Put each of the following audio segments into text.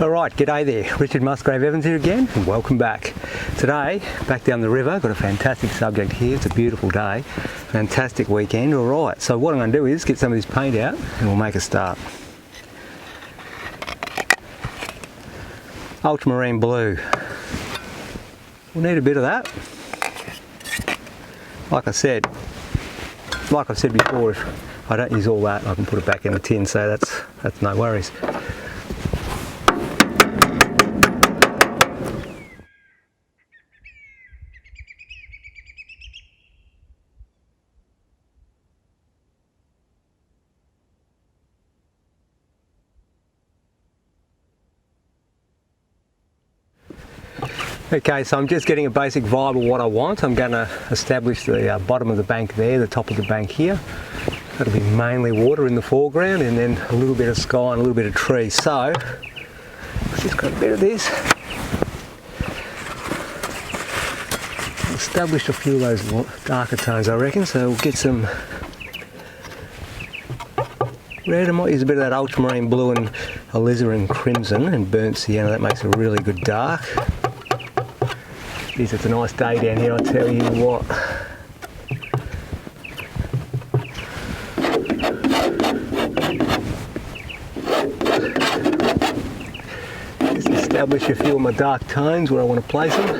Alright, g'day there. Richard Musgrave-Evans here again, and welcome back. Today, back down the river, got a fantastic subject here. It's a beautiful day, fantastic weekend. Alright, so what I'm going to do is get some of this paint out and we'll make a start. Ultramarine blue. We'll need a bit of that. Like I've said before, if I don't use all that, I can put it back in the tin, so that's no worries. Okay, so I'm just getting a basic vibe of what I want. I'm going to establish the bottom of the bank there, the top of the bank here. That'll be mainly water in the foreground and then a little bit of sky and a little bit of tree. So, let's just grab a bit of this. Establish a few of those darker tones, I reckon, so we'll get some red. I might use a bit of that ultramarine blue and alizarin crimson and burnt sienna. That makes a really good dark. Geez, it's a nice day down here, I tell you what. Just establish a few of my dark tones where I want to place them.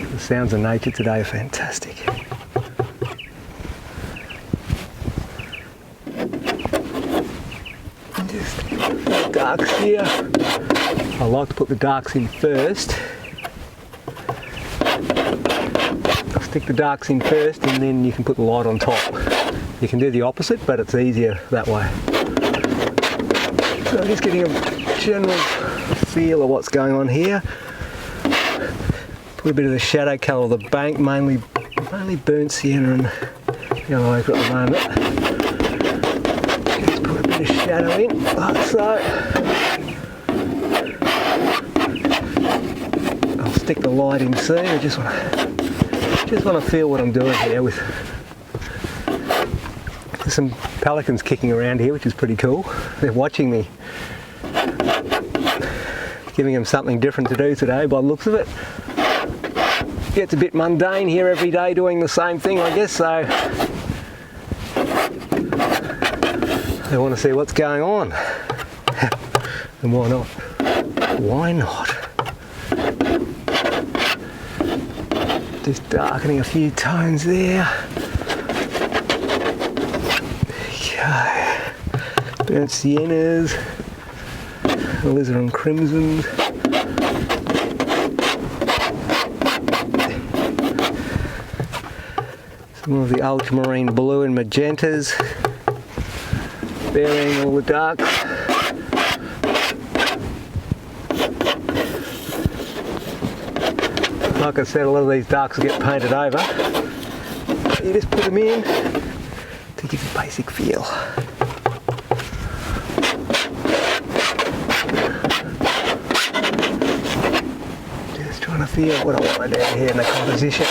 The sounds of nature today are fantastic. Darks here. I like to put the darks in first. I'll stick the darks in first and then you can put the light on top. You can do the opposite, but it's easier that way. So I'm just getting a general feel of what's going on here. Put a bit of the shadow colour of the bank, mainly burnt sienna and yellow ochre at the moment. Bit of shadow in, like so. I'll stick the light in soon. I just want to feel what I'm doing here. There's some pelicans kicking around here, which is pretty cool. They're watching me, giving them something different to do today by the looks of it. Gets a bit mundane here every day doing the same thing, I guess, so they want to see what's going on. And why not? Why not? Just darkening a few tones there. Okay. Burnt siennas, alizarin crimsons. Some of the ultramarine blue and magentas. Burying all the darks. Like I said, a lot of these darks will get painted over. You just put them in to give a basic feel. Just trying to feel what I want to do here in the composition.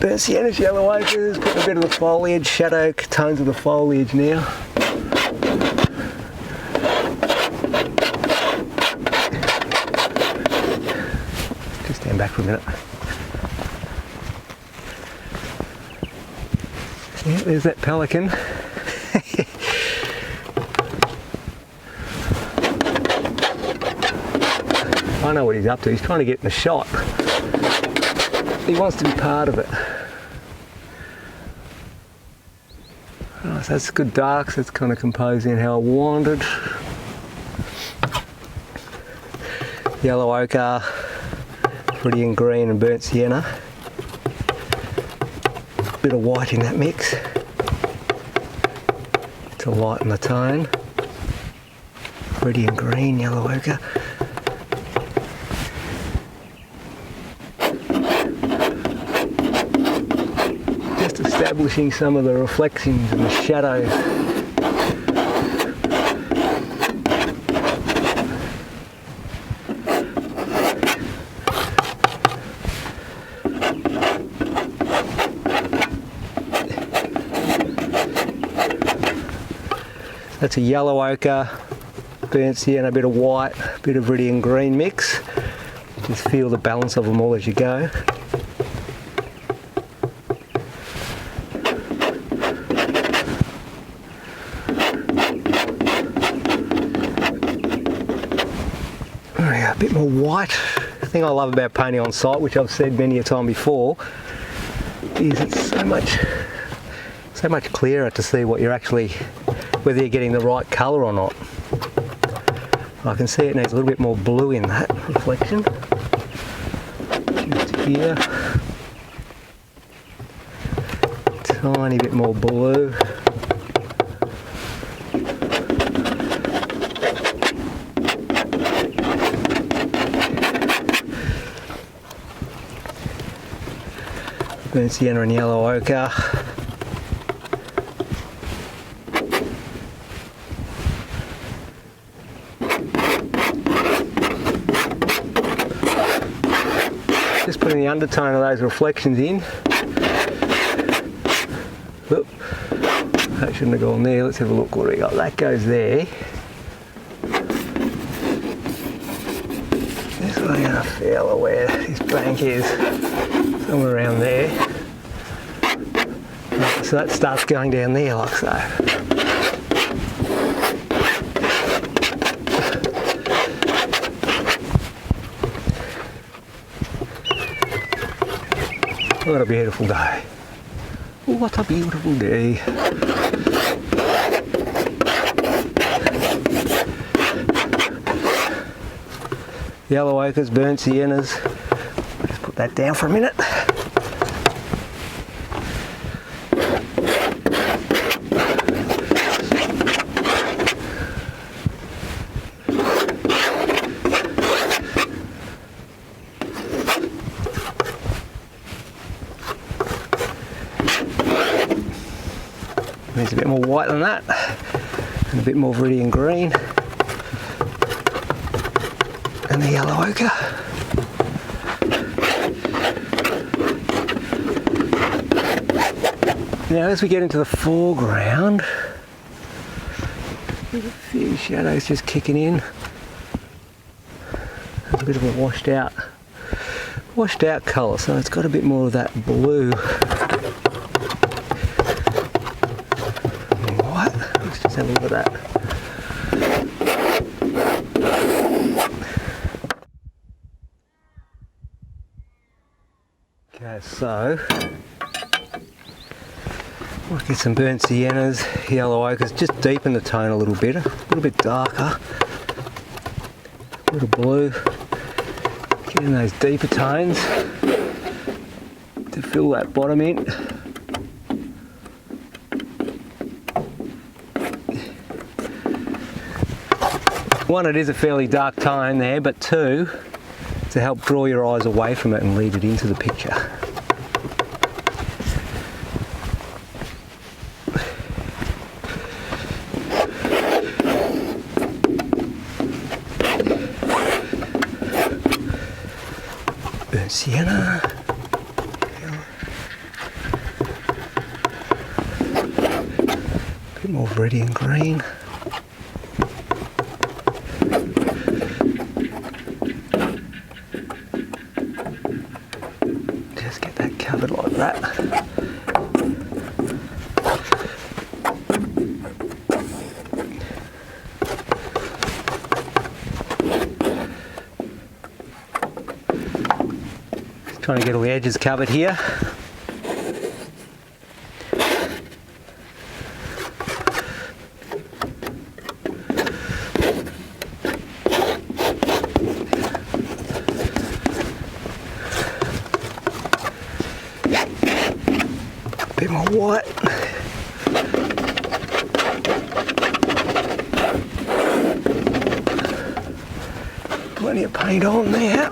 Burnt siennas, yellow ochres, putting a bit of the foliage, shadow tones of the foliage now. Just stand back for a minute. Yeah, there's that pelican. I know what he's up to. He's trying to get in the shot. He wants to be part of it. Right, so that's good darks, that's kind of composing how I wanted. Yellow ochre, pretty and green and burnt sienna. Bit of white in that mix to lighten the tone. Pretty and green, yellow ochre. Establishing some of the reflections and the shadows. That's a yellow ochre, burnt sienna, a bit of white, a bit of viridian green mix. Just feel the balance of them all as you go. A bit more white. The thing I love about painting on site, which I've said many a time before, is it's so much clearer to see what you're actually, whether you're getting the right colour or not. I can see it needs a little bit more blue in that reflection. Just here. Tiny bit more blue. Burnt sienna and yellow ochre. Just putting the undertone of those reflections in. Oop, that shouldn't have gone there. Let's have a look what we got. That goes there. Just so I'm going to feel where this bank is. Somewhere around there. Right, so that starts going down there like so. What a beautiful day. What a beautiful day. Yellow ochres, burnt siennas. Just put that down for a minute. Needs a bit more white than that, and a bit more viridian green, and the yellow ochre. Now as we get into the foreground, there's a few shadows just kicking in. There's a bit of a washed out colour, so it's got a bit more of that blue. Let's have a look at that. Okay, so we'll get some burnt siennas, yellow ochres, just deepen the tone a little bit darker, a little blue, getting those deeper tones to fill that bottom in. One, it is a fairly dark tone there, but two, to help draw your eyes away from it and lead it into the picture. Burnt sienna. A bit more viridian green. Like that. Just trying to get all the edges covered here. Bit more white. Plenty of paint on there.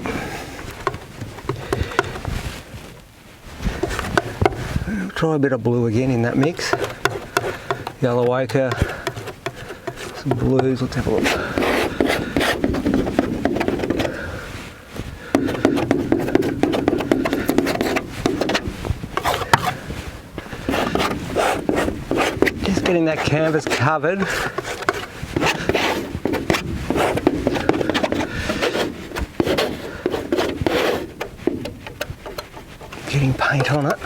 I'll try a bit of blue again in that mix. Yellow ochre, some blues, let's have a look. getting that canvas covered. Getting paint on it.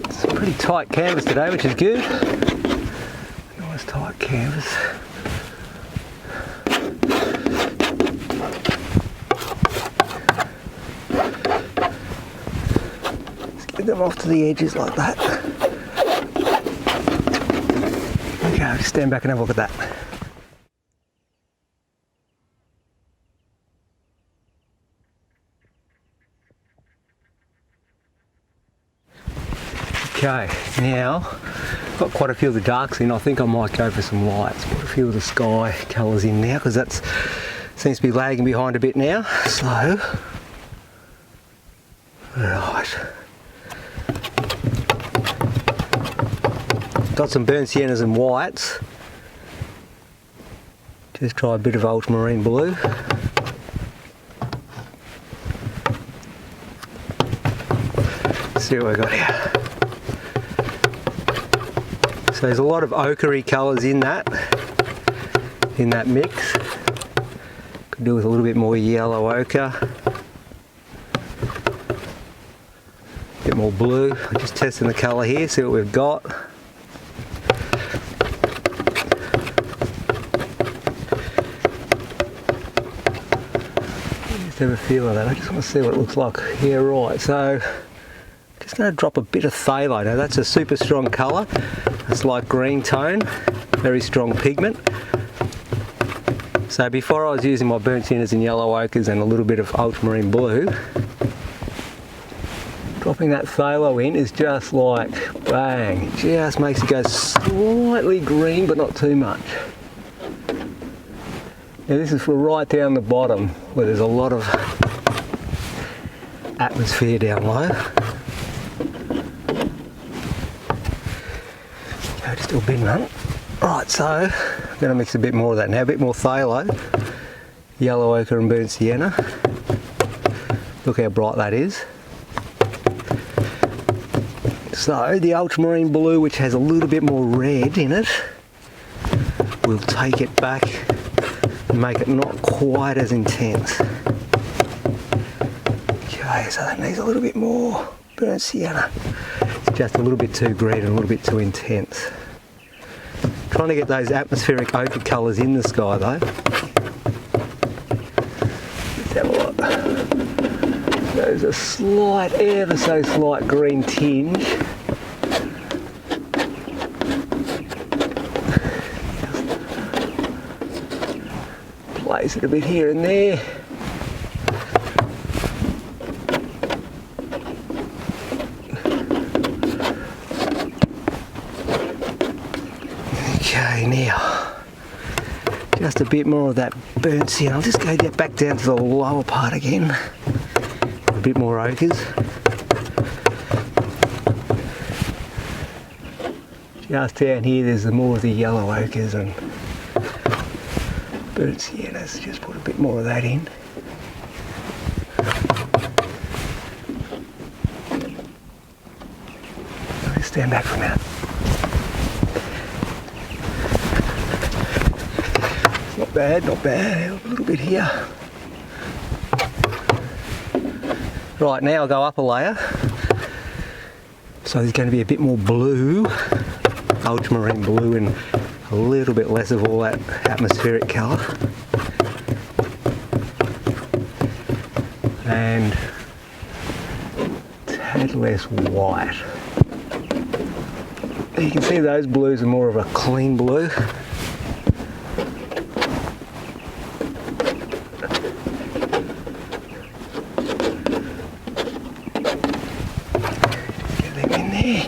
It's a pretty tight canvas today, which is good. Nice tight canvas. Them off to the edges like that. Okay, I'll just stand back and have a look at that. Okay, now got quite a few of the darks in. I think I might go for some lights. Put a few of the sky colours in now because that seems to be lagging behind a bit now. So, right. Got some burnt siennas and whites. Just try a bit of ultramarine blue. See what we got here. So there's a lot of ochre-y colours in that mix. Could do with a little bit more yellow ochre. A bit more blue. I'm just testing the colour here, see what we've got. Have a feel of that. I just want to see what it looks like. Yeah, right. So just going to drop a bit of phthalo. Now that's a super strong colour. It's like green tone, very strong pigment. So before I was using my burnt siennas and yellow ochres and a little bit of ultramarine blue, dropping that phthalo in is just like bang. It just makes it go slightly green, but not too much. Now this is for right down the bottom where there's a lot of atmosphere down low. Okay, just do a bin run. Right, so I'm going to mix a bit more of that now, a bit more phthalo, yellow ochre and burnt sienna. Look how bright that is. So the ultramarine blue, which has a little bit more red in it, we'll take it back and make it not quite as intense. Okay, so that needs a little bit more burnt sienna. It's just a little bit too green and a little bit too intense. Trying to get those atmospheric ochre colours in the sky though. Let's have a look. There's a slight, ever so slight green tinge. Place it a bit here and there. Okay, now just a bit more of that burnt sienna. I'll just go back down to the lower part again. A bit more ochres. Just down here there's more of the yellow ochres and burnt siennas, just put a bit more of that in. Let's stand back for a minute. Not bad, not bad. A little bit here. Right, now I'll go up a layer. So there's going to be a bit more blue, ultramarine blue, and a little bit less of all that atmospheric colour. And a tad less white. You can see those blues are more of a clean blue. Get them in there.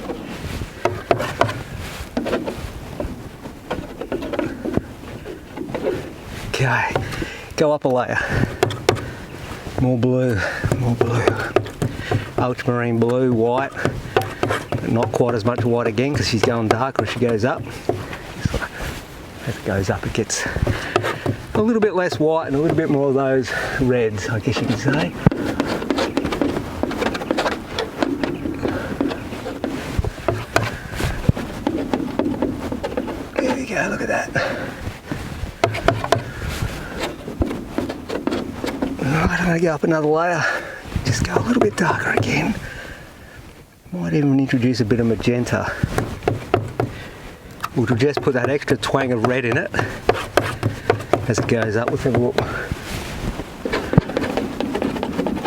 Okay, go up a layer. More blue, more blue. Ultramarine blue, white, but not quite as much white again because she's going darker as she goes up. So as it goes up it gets a little bit less white and a little bit more of those reds, I guess you could say. Alright, I'm going to go up another layer, just go a little bit darker again. Might even introduce a bit of magenta. We'll just put that extra twang of red in it as it goes up. Let's have a look.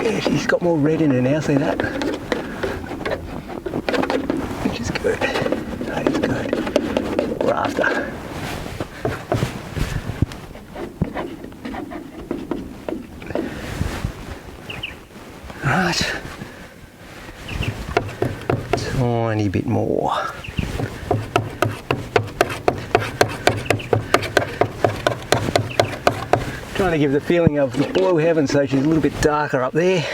Yeah, she's got more red in her now, see that? Which is good. That is good. We're after. Right. Tiny bit more. Trying to give the feeling of the blue heaven, so she's a little bit darker up there.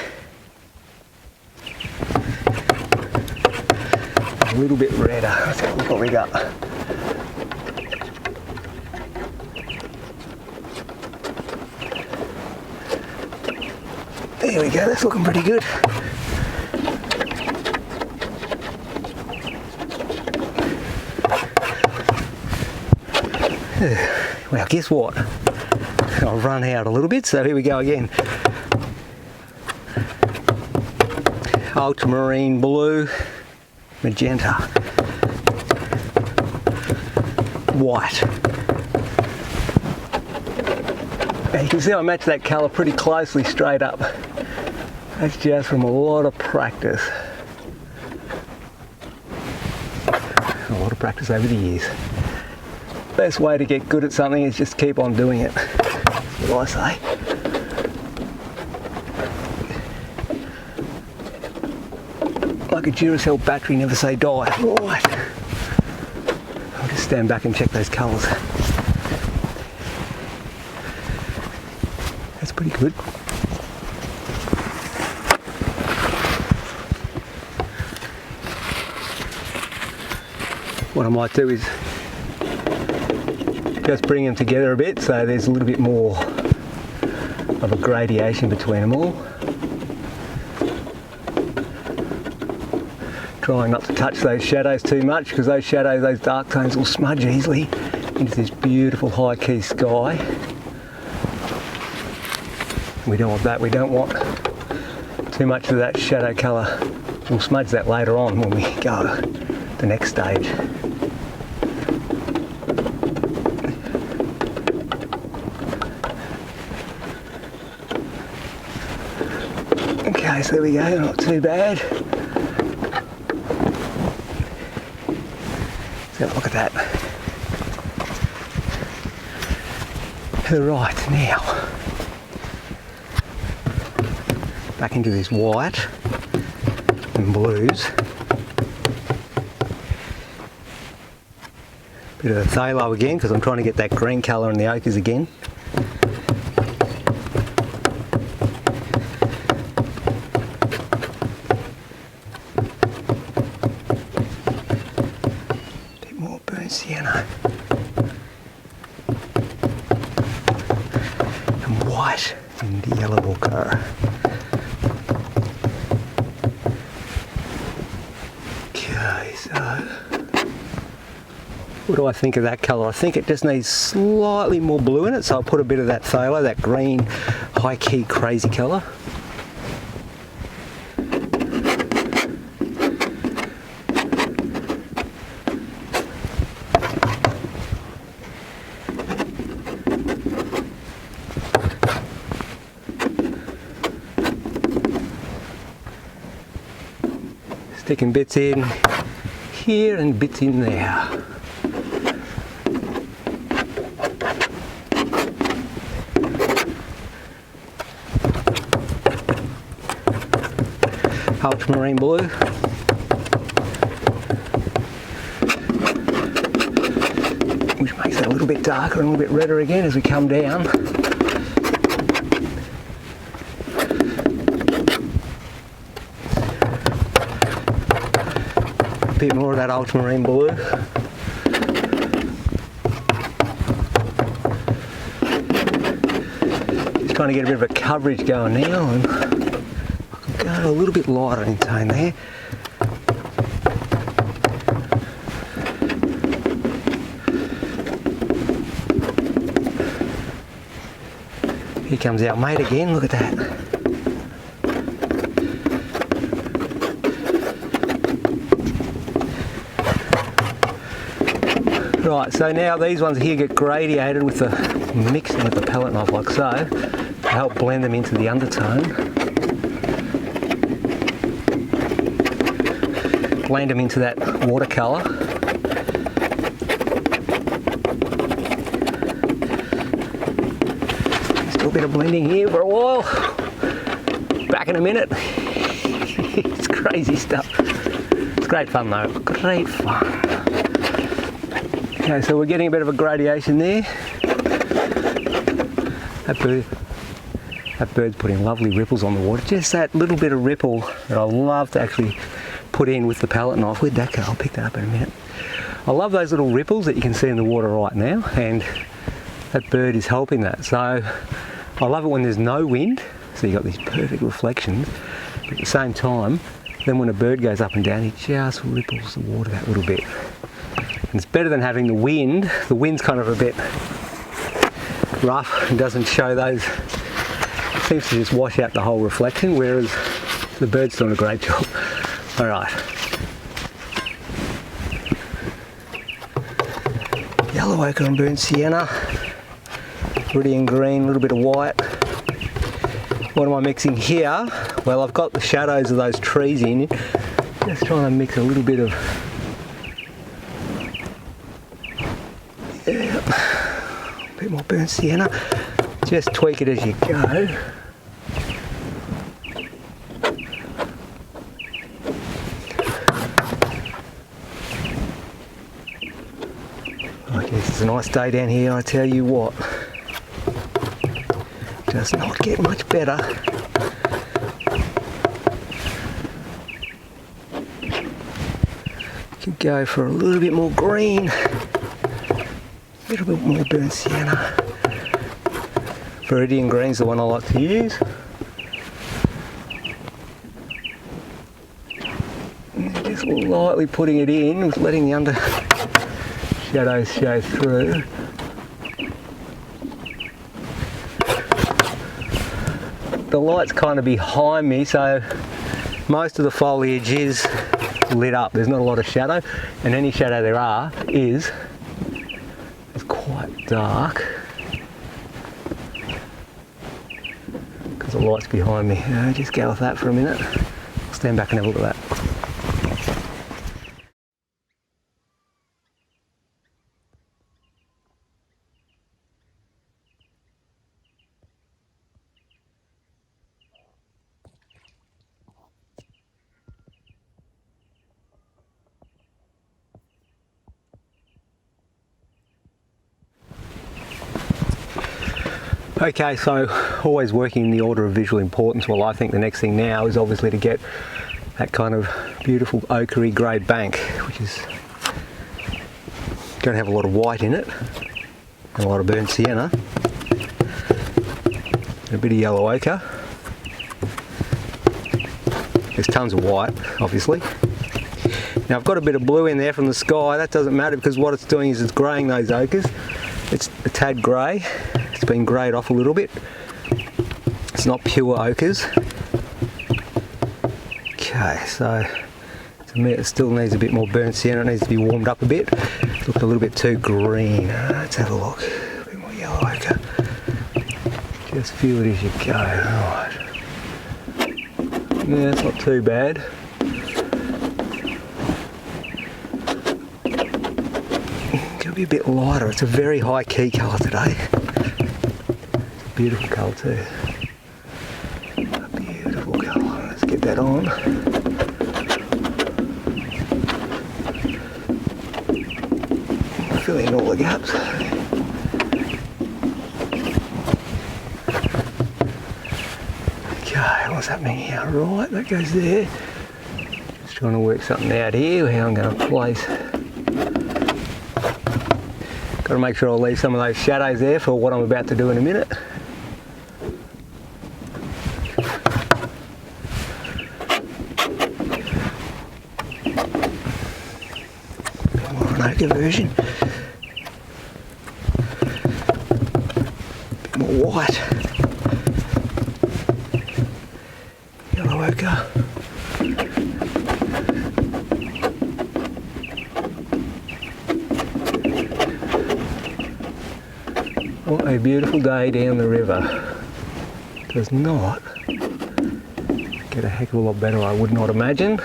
A little bit redder. Let's have a look what we got. There we go, that's looking pretty good. Well, guess what? I've run out a little bit, so here we go again. Ultramarine blue, magenta, white. Now you can see I match that colour pretty closely straight up. That's just from a lot of practice. A lot of practice over the years. Best way to get good at something is just keep on doing it. That's what I say. Like a Duracell battery, never say die. Alright. I'll just stand back and check those colours. That's pretty good. What I might do is just bring them together a bit so there's a little bit more of a gradation between them all. Trying not to touch those shadows too much, because those shadows, those dark tones will smudge easily into this beautiful high key sky. We don't want that. We don't want too much of that shadow colour. We'll smudge that later on when we go the next stage. Okay, so there we go, not too bad. Let's have a look at that. Right, now, back into this white and blues. Bit of a phthalo again, because I'm trying to get that green colour in the ochres again. Sienna and white in the yellow ochre. Okay, so what do I think of that colour? I think it just needs slightly more blue in it, so I'll put a bit of that phthalo, that green high key crazy colour. Sticking bits in here and bits in there. Ultramarine blue. Which makes it a little bit darker and a little bit redder again as we come down. A bit more of that ultramarine blue. Just trying to get a bit of a coverage going now, and I can go a little bit lighter in tone there. Here comes our mate again, look at that. Right, so now these ones here get gradiated with the mixing with the palette knife like so, to help blend them into the undertone. Blend them into that watercolour. Still a bit of blending here for a while. Back in a minute. It's crazy stuff. It's great fun though, great fun. Okay, so we're getting a bit of a gradation there. That bird's putting lovely ripples on the water. Just that little bit of ripple that I love to actually put in with the palette knife. Where'd that go? I'll pick that up in a minute. I love those little ripples that you can see in the water right now, and that bird is helping that. So I love it when there's no wind, so you've got these perfect reflections, but at the same time, then when a bird goes up and down, he just ripples the water that little bit. And it's better than having the wind. The wind's kind of a bit rough and doesn't show those, it seems to just wash out the whole reflection, whereas the bird's doing a great job. Alright. Yellow ochre and burnt sienna, Viridian green, a little bit of white. What am I mixing here? Well, I've got the shadows of those trees in, just trying to mix a little bit of a bit more burnt sienna. Just tweak it as you go. I guess it's a nice day down here, I tell you what. Does not get much better. Could go for a little bit more green. A little bit more burnt sienna. Viridian green's the one I like to use. And just lightly putting it in, with letting the under shadows show through. The light's kind of behind me, so most of the foliage is lit up. There's not a lot of shadow, and any shadow there is quite dark because the light's behind me. Just go with that for a minute. I'll stand back and have a look at that. Okay, so always working in the order of visual importance. Well, I think the next thing now is obviously to get that kind of beautiful ochre grey bank, which is going to have a lot of white in it and a lot of burnt sienna and a bit of yellow ochre. There's tons of white, obviously. Now I've got a bit of blue in there from the sky. That doesn't matter because what it's doing is it's greying those ochres. It's a tad grey. It's been greyed off a little bit. It's not pure ochres. Okay, so to me it still needs a bit more burnt sienna. It needs to be warmed up a bit. It looked a little bit too green. Let's have a look. A bit more yellow ochre. Just feel it as you go. Right. Yeah, it's not too bad. Could be a bit lighter. It's a very high key colour today. Beautiful colour too. A beautiful colour. Let's get that on. Fill in all the gaps. Okay, what's happening here? Right, that goes there. Just trying to work something out here how I'm going to place. Got to make sure I leave some of those shadows there for what I'm about to do in a minute. Version. A bit more white. ochre. What a beautiful day down the river. Does not get a heck of a lot better, I would not imagine.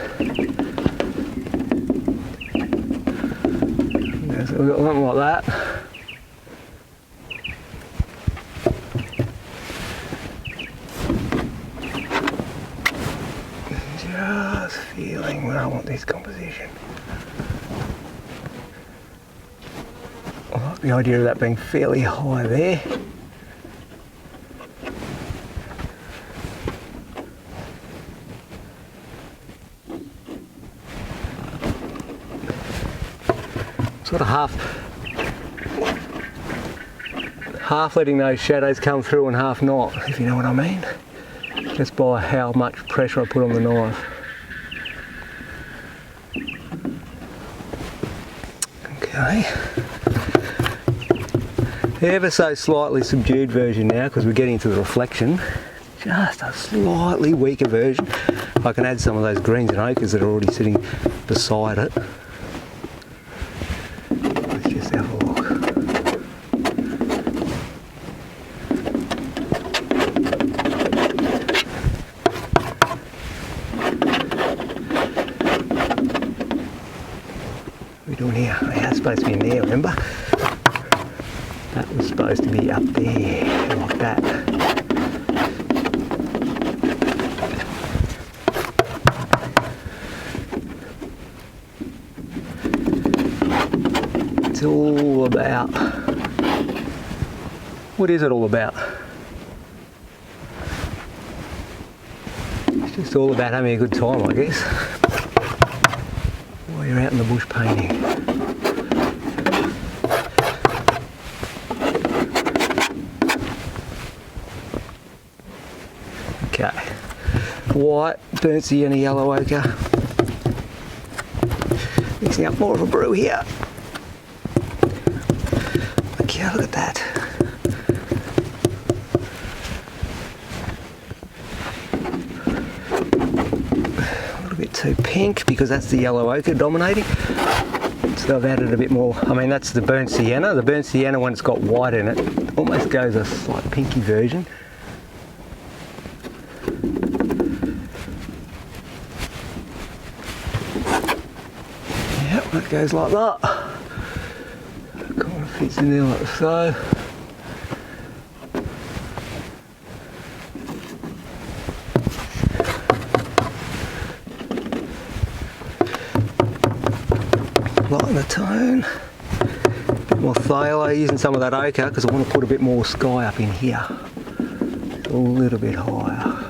So we've got one like that. Just feeling where I want this composition. I like the idea of that being fairly high there. Sort of half letting those shadows come through and half not, if you know what I mean. Just by how much pressure I put on the knife. Okay. Ever so slightly subdued version now because we're getting to the reflection. Just a slightly weaker version. I can add some of those greens and ochres that are already sitting beside it. Let's just have a look. What are we doing here? Yeah, it's supposed to be in there, remember? That was supposed to be up there, like that. It's all about... What is it all about? It's just all about having a good time, I guess. While you're out in the bush painting. Okay, white, burnt sienna, yellow ochre. Mixing up more of a brew here. Okay, look at that. A little bit too pink because that's the yellow ochre dominating. So I've added a bit more. I mean, that's the burnt sienna. The burnt sienna, when it's got white in it, almost goes a slight pinky version. That goes like that. Kind of fits in there like so. Lighten the tone. A bit more phthalo, using some of that ochre because I want to put a bit more sky up in here. A little bit higher.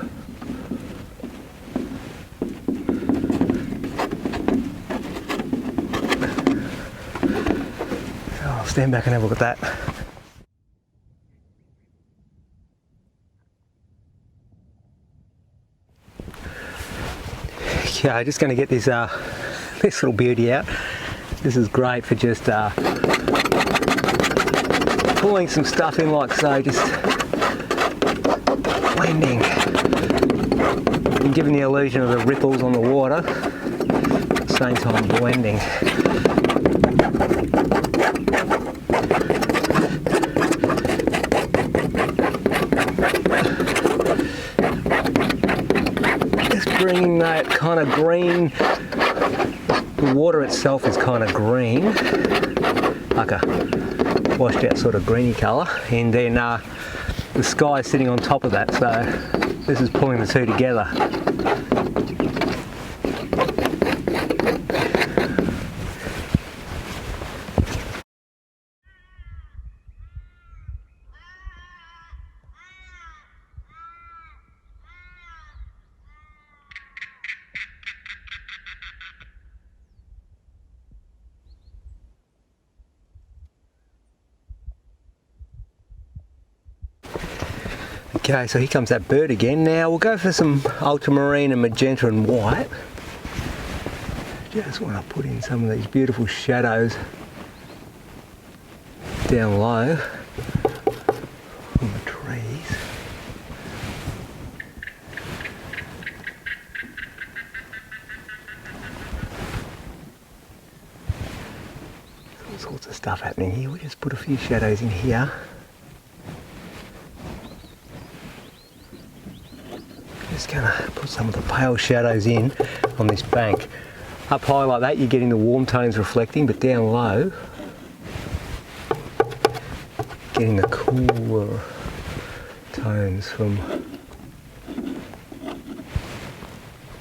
Stand back and have a look at that. Okay, just going to get this this little beauty out. This is great for just pulling some stuff in like so, just blending and giving the illusion of the ripples on the water at the same time blending. Bringing that kind of green, the water itself is kind of green, like a washed out sort of greeny colour, and then the sky is sitting on top of that, so this is pulling the two together. Okay, so here comes that bird again. Now we'll go for some ultramarine and magenta and white. Just want to put in some of these beautiful shadows down low on the trees. sorts of stuff happening here. We'll just put a few shadows in here. Just going to put some of the pale shadows in on this bank. Up high like that you're getting the warm tones reflecting, but down low getting the cooler tones from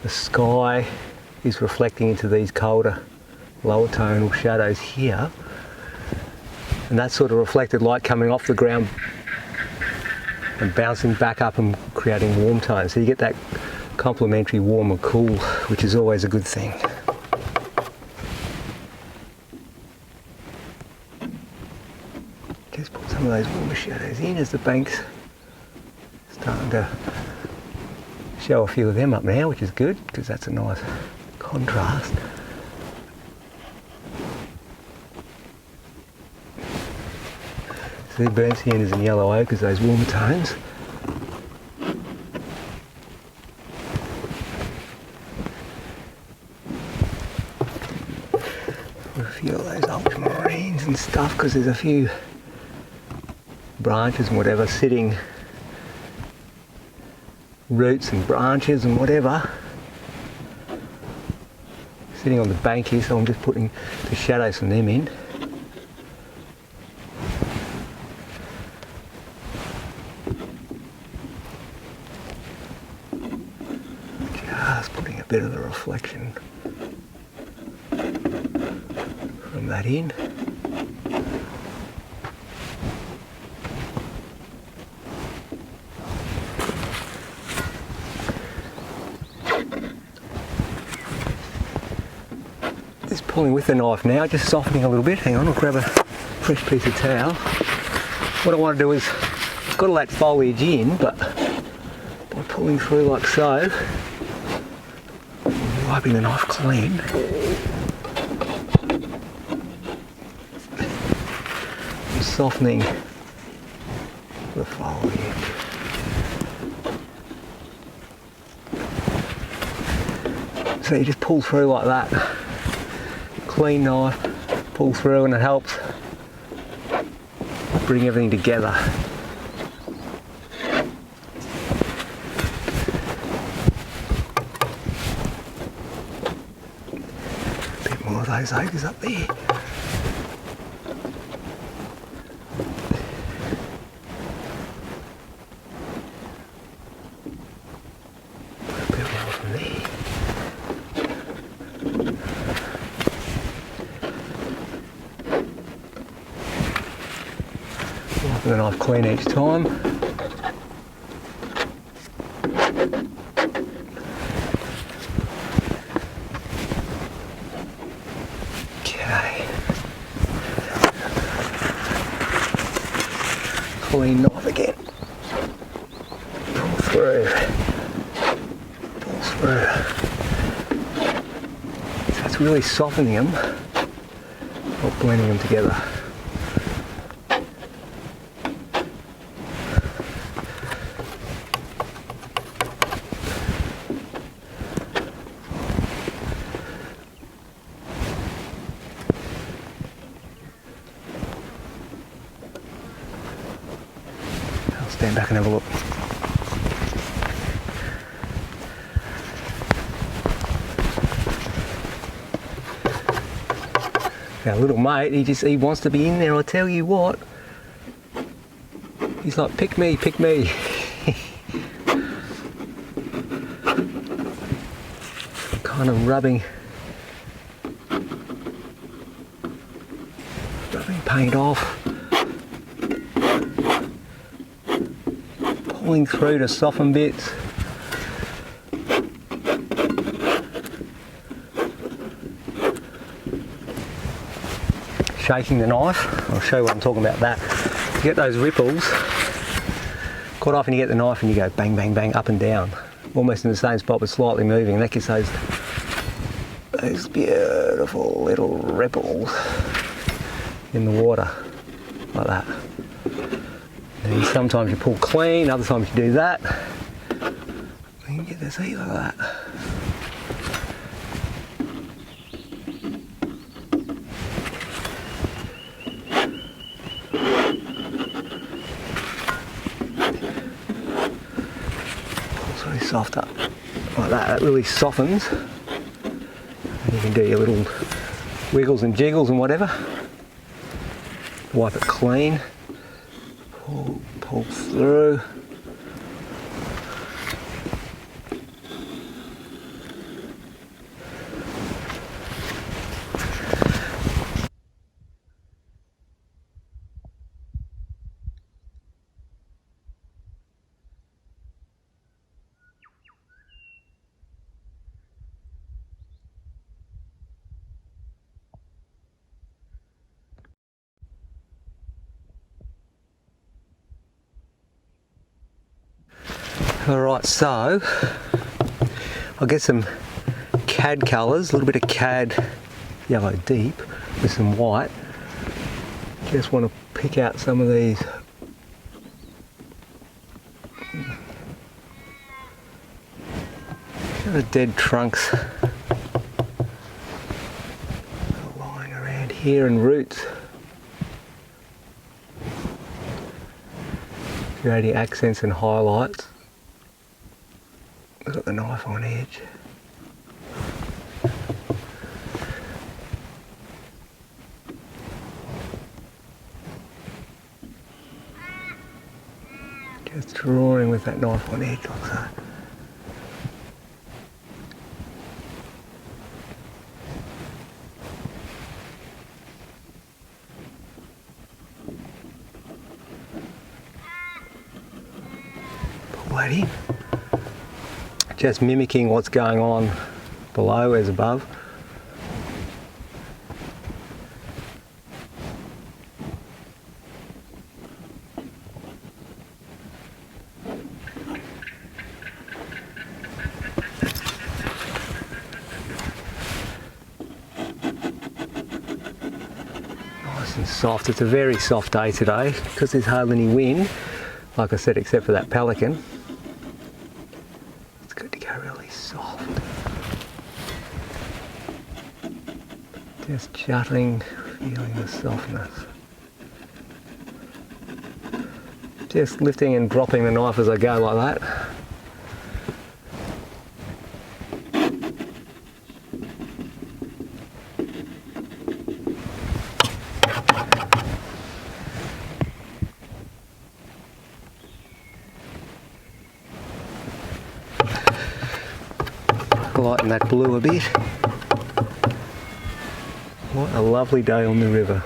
the sky is reflecting into these colder lower tonal shadows here, and that sort of reflected light coming off the ground and bouncing back up and creating warm tones. So you get that complementary warm and cool, which is always a good thing. Just put some of those warmer shadows in as the bank's starting to show a few of them up now, which is good because that's a nice contrast. See, burnt siennas and yellow ochres, those warmer tones. A few of those ultramarines and stuff, because there's a few branches and whatever sitting, roots and branches and whatever sitting on the bank here, so I'm just putting the shadows from them in. Just putting a bit of the reflection from that in. Just pulling with the knife now, just softening a little bit. Hang on, I'll grab a fresh piece of towel. What I want to do is, I've got all that foliage in, but by pulling through like so, wiping the knife clean, I'm softening the foliage. So you just pull through like that. Clean knife, pull through, and it helps bring everything together. A bit more of those ochres up there. Put a bit more from there. With a knife clean each time. Okay. Clean knife again. Pull through. Pull through. So it's really softening them, or blending them together. Stand back and have a look. Our little mate, he wants to be in there, I tell you what. He's like, pick me, pick me. Kind of rubbing paint off. Pulling through to soften bits. Shaking the knife, I'll show you what I'm talking about that. You get those ripples, quite often you get the knife and you go bang, bang, bang, up and down, almost in the same spot but slightly moving, and that gets those beautiful little ripples in the water, like that. And sometimes you pull clean, other times you do that. You can get this either of that. stuff like that. That really softens. And you can do your little wiggles and jiggles and whatever. Wipe it clean. Pull through. Alright, so I'll get some cad colours, a little bit of cad yellow deep with some white. Just want to pick out some of these kind of dead trunks lying around here and roots, creating accents and highlights. Got the knife on edge. Just drawing with that knife on edge like so. Pull that in. Just mimicking what's going on below as above. Nice and soft. It's a very soft day today because there's hardly any wind, like I said, except for that pelican. Just jutting, feeling the softness. Just lifting and dropping the knife as I go like that. Lighten that blue a bit. What a lovely day on the river.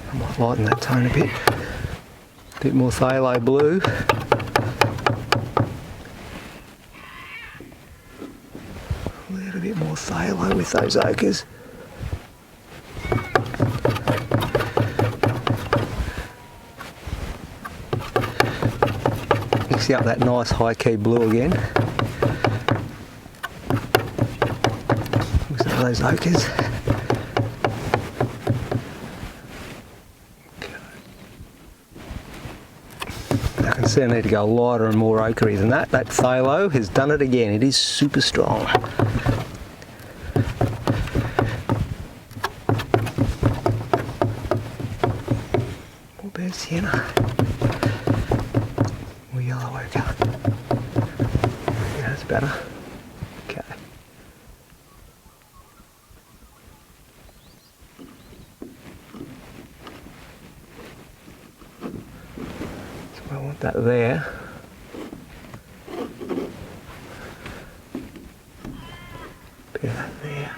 I might lighten that tone a bit more phthalo blue. More phthalo with those ochres. Mixing up that nice high key blue again with some of those ochres. I can see I need to go lighter and more ochre than that. That phthalo has done it again. It is super strong. Sienna. More yellow ochre. Yeah, that's better. Okay. So I want that there. Bit of that there.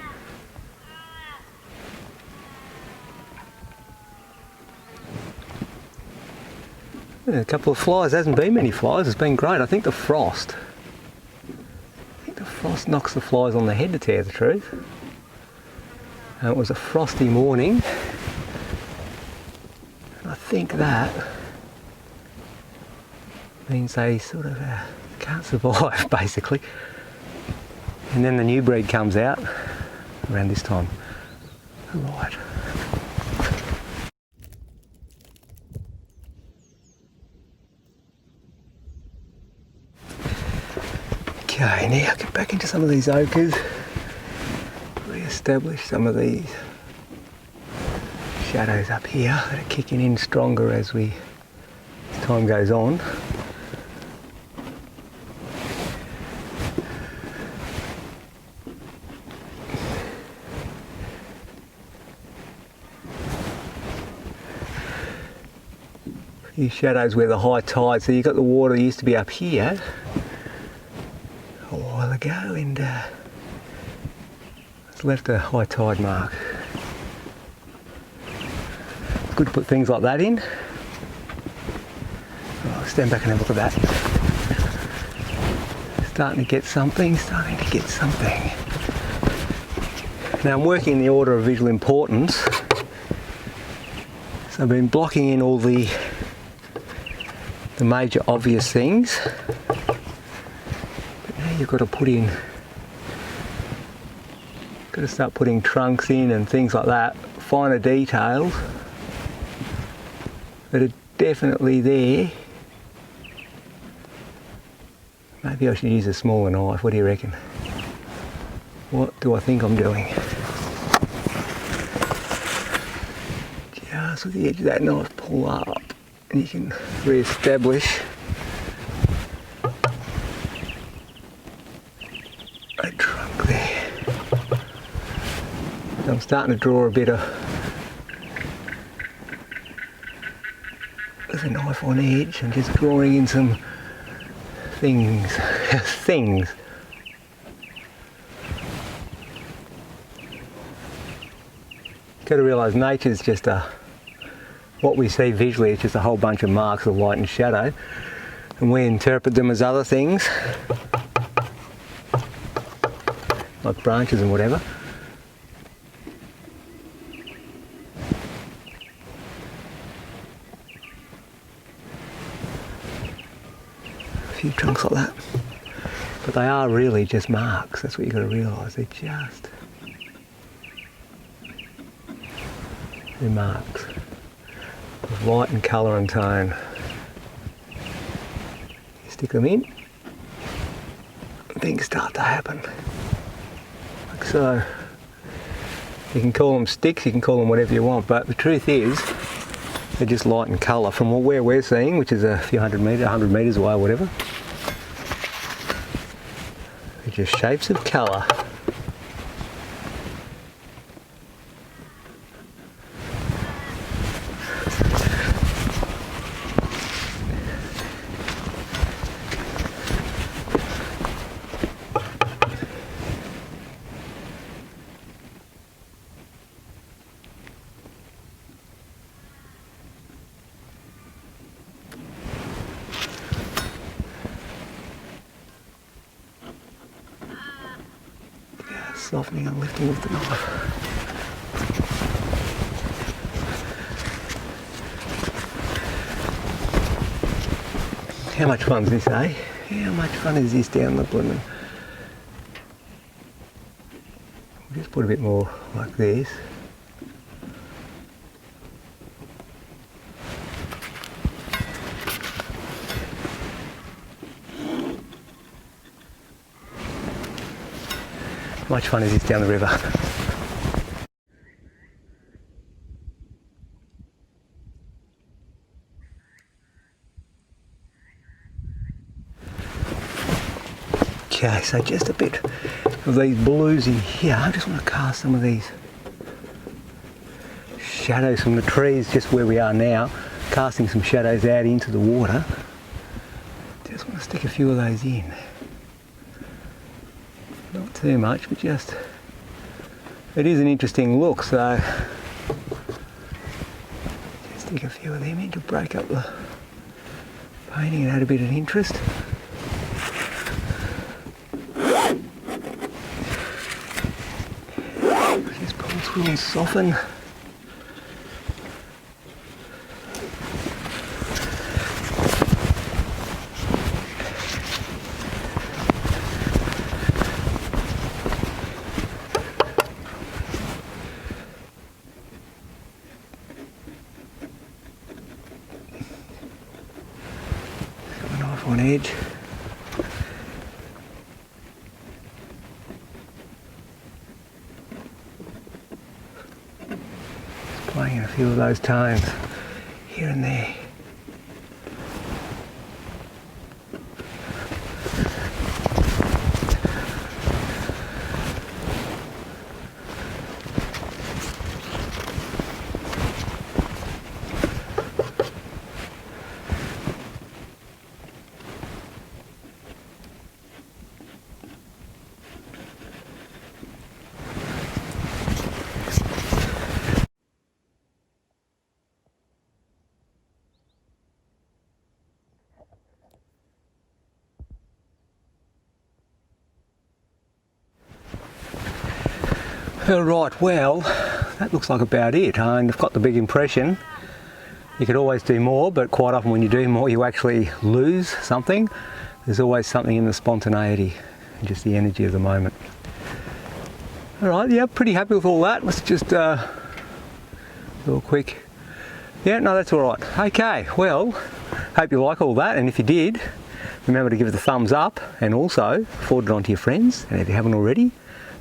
A couple of flies. There hasn't been many flies. It's been great. I think the frost knocks the flies on the head, to tell the truth. It was a frosty morning, and I think that means they sort of can't survive, basically. And then the new breed comes out around this time. Right. Okay, now get back into some of these ochres, re-establish some of these shadows up here that are kicking in stronger as time goes on. These shadows where the high tide, so you've got the water that used to be up here a while ago, and it's left a high tide mark. It's good to put things like that in. Oh, stand back and have a look at that. Starting to get something, Now I'm working in the order of visual importance. So I've been blocking in all the major obvious things. But now you've got to start putting trunks in and things like that, finer details that are definitely there. Maybe I should use a smaller knife, what do you reckon? What do I think I'm doing? Just with the edge of that knife, pull up and you can re-establish a trunk there. So I'm starting to draw a bit of with a knife on edge and just drawing in some things. Got to realise nature's just what we see visually is just a whole bunch of marks of light and shadow, and we interpret them as other things, like branches and whatever. A few trunks like that. But they are really just marks, that's what you've got to realise, they're marks of light and colour and tone. You stick them in, and things start to happen. Like so. You can call them sticks, you can call them whatever you want, but the truth is, they're just light and colour from where we're seeing, which is a few 100 metres away or whatever. They're just shapes of colour. Softening and lifting with the knife. How much fun is this, eh? How much fun is this down the blooming? We'll just put a bit more like this. How much fun is this down the river? Okay, so just a bit of these blues in here. I just want to cast some of these shadows from the trees just where we are now, casting some shadows out into the water. Just want to stick a few of those in. Not too much, but just, it is an interesting look, so just stick a few of them in to break up the painting and add a bit of interest. Just pull through and soften. On edge. few of those tones here and there. Alright, well, that looks like about it. And I've got the big impression. You could always do more, but quite often when you do more, you actually lose something. There's always something in the spontaneity and just the energy of the moment. Alright, yeah, pretty happy with all that. Let's just do a quick. Yeah, no, that's alright. Okay, well, hope you like all that, and if you did, remember to give it a thumbs up and also forward it on to your friends, and if you haven't already,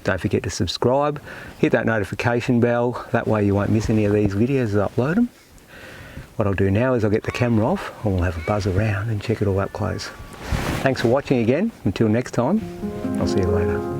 don't forget to subscribe, hit that notification bell, that way you won't miss any of these videos as I upload them. What I'll do now is I'll get the camera off and we'll have a buzz around and check it all up close. Thanks for watching again. Until next time, I'll see you later.